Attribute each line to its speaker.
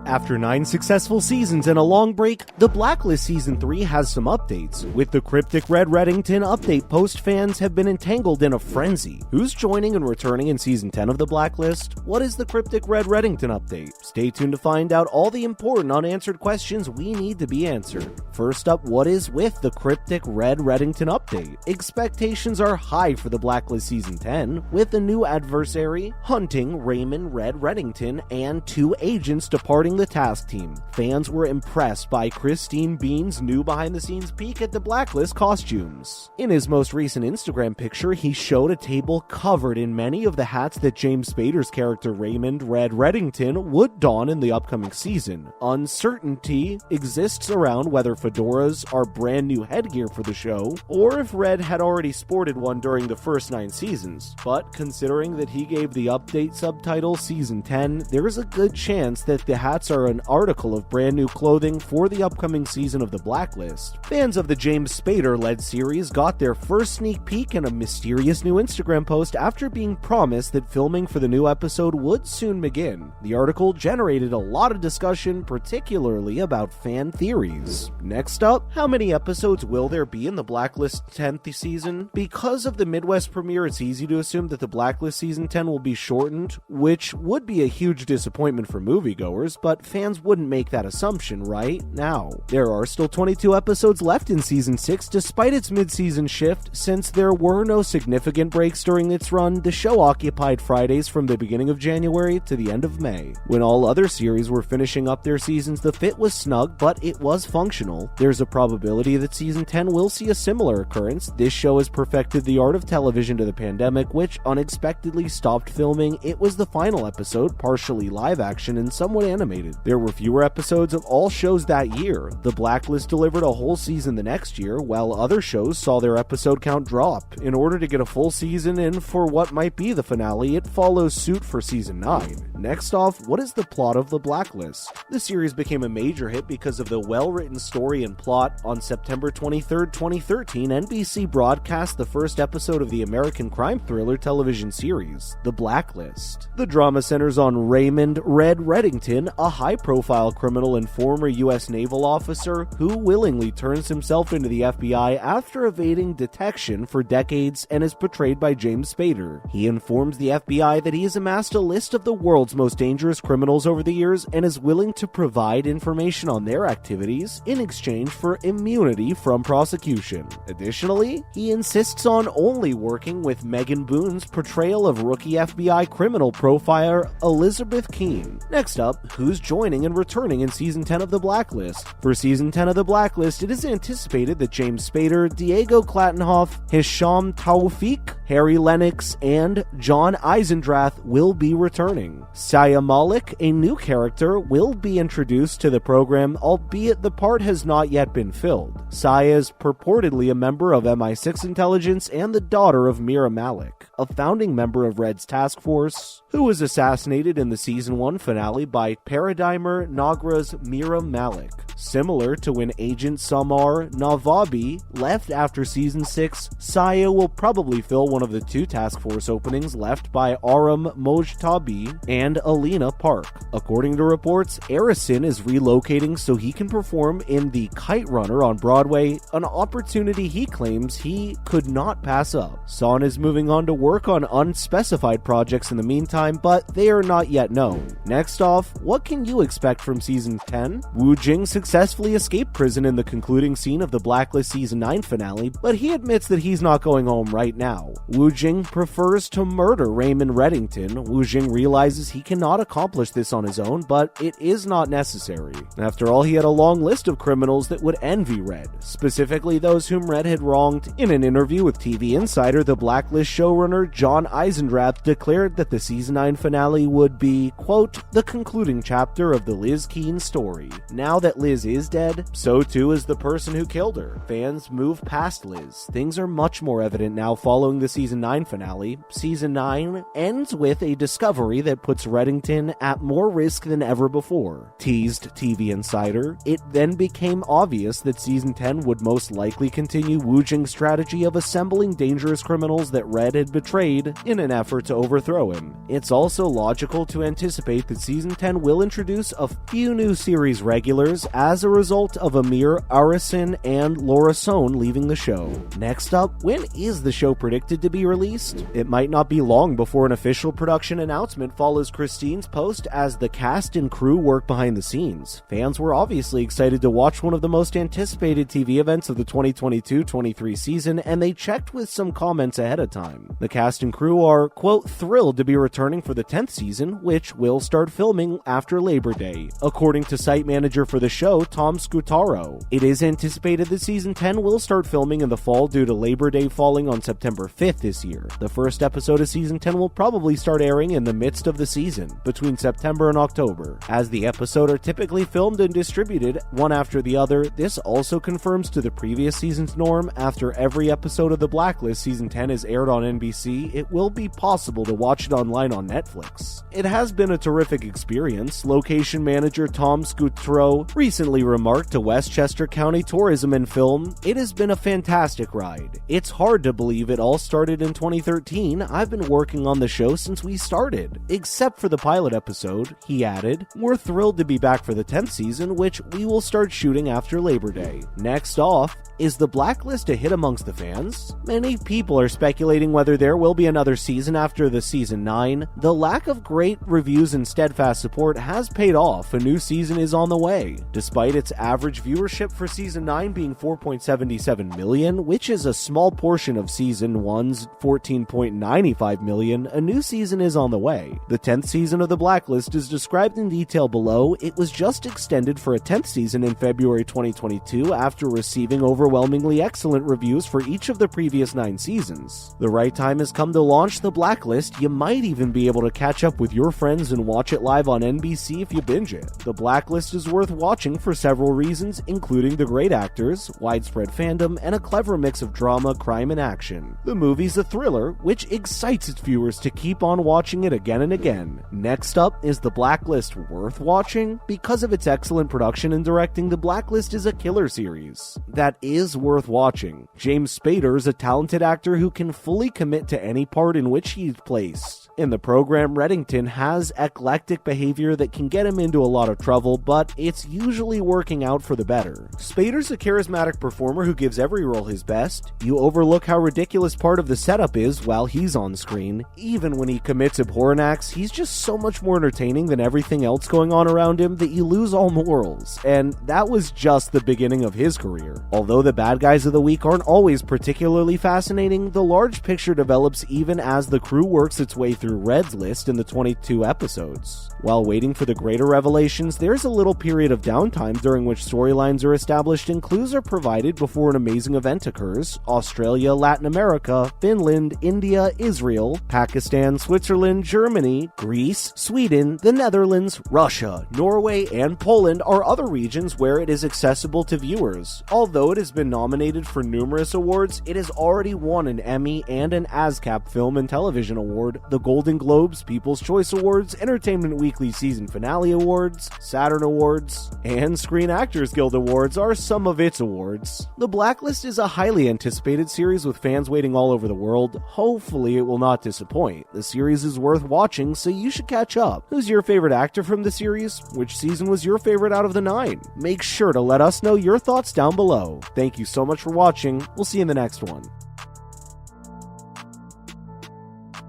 Speaker 1: After 9 successful seasons and a long break, The Blacklist Season 3 has some updates. With the cryptic Red Reddington update post, fans have been entangled in a frenzy. Who's joining and returning in Season 10 of The Blacklist? What is the cryptic Red Reddington update? Stay tuned to find out all the important unanswered questions we need to be answered. First up, what is with the cryptic Red Reddington update? Expectations are high for The Blacklist Season 10, with a new adversary hunting Raymond Red Reddington and 2 agents departing the task team. Fans were impressed by Christine Bean's new behind-the-scenes peek at the Blacklist costumes. In his most recent Instagram picture, he showed a table covered in many of the hats that James Spader's character Raymond Red Reddington would don in the upcoming season. Uncertainty exists around whether fedoras are brand new headgear for the show, or if Red had already sported one during the first 9 seasons. But considering that he gave the update subtitle Season 10, there is a good chance that the hats are an article of brand new clothing for the upcoming season of The Blacklist. Fans of the James Spader-led series got their first sneak peek in a mysterious new Instagram post after being promised that filming for the new episode would soon begin. The article generated a lot of discussion, particularly about fan theories. Next up, how many episodes will there be in The Blacklist 10th season? Because of the Midwest premiere, it's easy to assume that The Blacklist Season 10 will be shortened, which would be a huge disappointment for moviegoers, but fans wouldn't make that assumption right now. There are still 22 episodes left in Season 6 despite its mid-season shift. Since there were no significant breaks during its run, the show occupied Fridays from the beginning of January to the end of May. When all other series were finishing up their seasons, the fit was snug, but it was functional. There's a probability that Season 10 will see a similar occurrence. This show has perfected the art of television to the pandemic, which unexpectedly stopped filming. It was the final episode, partially live action and somewhat animated. There were fewer episodes of all shows that year. The Blacklist delivered a whole season the next year, while other shows saw their episode count drop. In order to get a full season and for what might be the finale, it follows suit for Season 9. Next off, what is the plot of The Blacklist? The series became a major hit because of the well-written story and plot. On September 23, 2013, NBC broadcast the first episode of the American crime thriller television series, The Blacklist. The drama centers on Raymond Red Reddington, a high-profile criminal and former U.S. naval officer who willingly turns himself into the FBI after evading detection for decades and is portrayed by James Spader. He informs the FBI that he has amassed a list of the world's most dangerous criminals over the years and is willing to provide information on their activities in exchange for immunity from prosecution. Additionally, he insists on only working with Megan Boone's portrayal of rookie FBI criminal profiler Elizabeth Keene. Next up, who's joining and returning in Season 10 of The Blacklist? For Season 10 of The Blacklist, it is anticipated that James Spader, Diego Klatenhoff, Hisham Tawfiq, Harry Lennox, and John Eisendrath will be returning. Saya Malik, a new character, will be introduced to the program, albeit the part has not yet been filled. Saya is purportedly a member of MI6 intelligence and the daughter of Mira Malik, a founding member of Red's task force, who was assassinated in the Season 1 finale by Paradigmer Nagra's Mira Malik. Similar to when Agent Samar Navabi left after Season 6, Saya will probably fill one of the 2 task force openings left by Aram Mojtabi and Alina Park. According to reports, Arison is relocating so he can perform in The Kite Runner on Broadway, an opportunity he claims he could not pass up. Son is moving on to work on unspecified projects in the meantime, but they are not yet known. Next off, what can you expect from Season 10? Wu Jing successfully escaped prison in the concluding scene of the Blacklist Season 9 finale, but he admits that he's not going home right now. Wu Jing prefers to murder Raymond Reddington. Wu Jing realizes he cannot accomplish this on his own, but it is not necessary. After all, he had a long list of criminals that would envy Red, specifically those whom Red had wronged. In an interview with TV Insider, the Blacklist showrunner John Eisendrath declared that the Season 9 finale would be, quote, the concluding chapter of the Liz Keene story. Now that Liz Liz is dead, so too is the person who killed her. Fans move past Liz. Things are much more evident now following the Season 9 finale. Season 9 ends with a discovery that puts Reddington at more risk than ever before. Teased TV Insider, it then became obvious that Season 10 would most likely continue Wu Jing's strategy of assembling dangerous criminals that Red had betrayed in an effort to overthrow him. It's also logical to anticipate that Season 10 will introduce a few new series regulars as a result of Amir Arison and Laura Sohn leaving the show. Next up, when is the show predicted to be released? It might not be long before an official production announcement follows Christine's post as the cast and crew work behind the scenes. Fans were obviously excited to watch one of the most anticipated TV events of the 2022-23 season, and they checked with some comments ahead of time. The cast and crew are, quote, thrilled to be returning for the 10th season, which will start filming after Labor Day, according to site manager for the show, Tom Scutaro. It is anticipated that Season 10 will start filming in the fall due to Labor Day falling on September 5th this year. The first episode of Season 10 will probably start airing in the midst of the season, between September and October. As the episodes are typically filmed and distributed one after the other, this also confirms to the previous season's norm. After every episode of The Blacklist Season 10 is aired on NBC, it will be possible to watch it online on Netflix. It has been a terrific experience. Location manager Tom Scutaro recently remarked to Westchester County Tourism and Film, "It has been a fantastic ride. It's hard to believe it all started in 2013. I've been working on the show since we started. Except for the pilot episode," he added. "We're thrilled to be back for the 10th season, which we will start shooting after Labor Day." Next off, is The Blacklist a hit amongst the fans? Many people are speculating whether there will be another season after the Season 9. The lack of great reviews and steadfast support has paid off. A new season is on the way. Despite its average viewership for Season 9 being 4.77 million, which is a small portion of Season 1's 14.95 million, a new season is on the way. The 10th season of The Blacklist is described in detail below. It was just extended for a 10th season in February 2022 after receiving overwhelmingly excellent reviews for each of the previous 9 seasons. The right time has come to launch The Blacklist. You might even be able to catch up with your friends and watch it live on NBC if you binge it. The Blacklist is worth watching for several reasons, including the great actors, widespread fandom, and a clever mix of drama, crime, and action. The movie's a thriller, which excites its viewers to keep on watching it again and again. Next up, is The Blacklist worth watching? Because of its excellent production and directing, The Blacklist is a killer series that is worth watching. James Spader is a talented actor who can fully commit to any part in which he's placed. In the program, Reddington has eclectic behavior that can get him into a lot of trouble, but it's usually working out for the better. Spader's a charismatic performer who gives every role his best. You overlook how ridiculous part of the setup is while he's on screen. Even when he commits abhorrent acts, he's just so much more entertaining than everything else going on around him that you lose all morals. And that was just the beginning of his career. Although the bad guys of the week aren't always particularly fascinating, the large picture develops even as the crew works its way through Red's list in the 22 episodes. While waiting for the greater revelations, there's a little period of downtime during which storylines are established and clues are provided before an amazing event occurs. Australia, Latin America, Finland, India, Israel, Pakistan, Switzerland, Germany, Greece, Sweden, the Netherlands, Russia, Norway, and Poland are other regions where it is accessible to viewers. Although it has been nominated for numerous awards, it has already won an Emmy and an ASCAP Film and Television Award, the Golden Globes, People's Choice Awards, Entertainment Weekly Season Finale Awards, Saturn Awards, and Screen Actors Guild Awards are some of its awards. The Blacklist is a highly anticipated series with fans waiting all over the world. Hopefully it will not disappoint. The series is worth watching, so you should catch up. Who's your favorite actor from the series? Which season was your favorite out of the 9? Make sure to let us know your thoughts down below. Thank you so much for watching. We'll see you in the next one.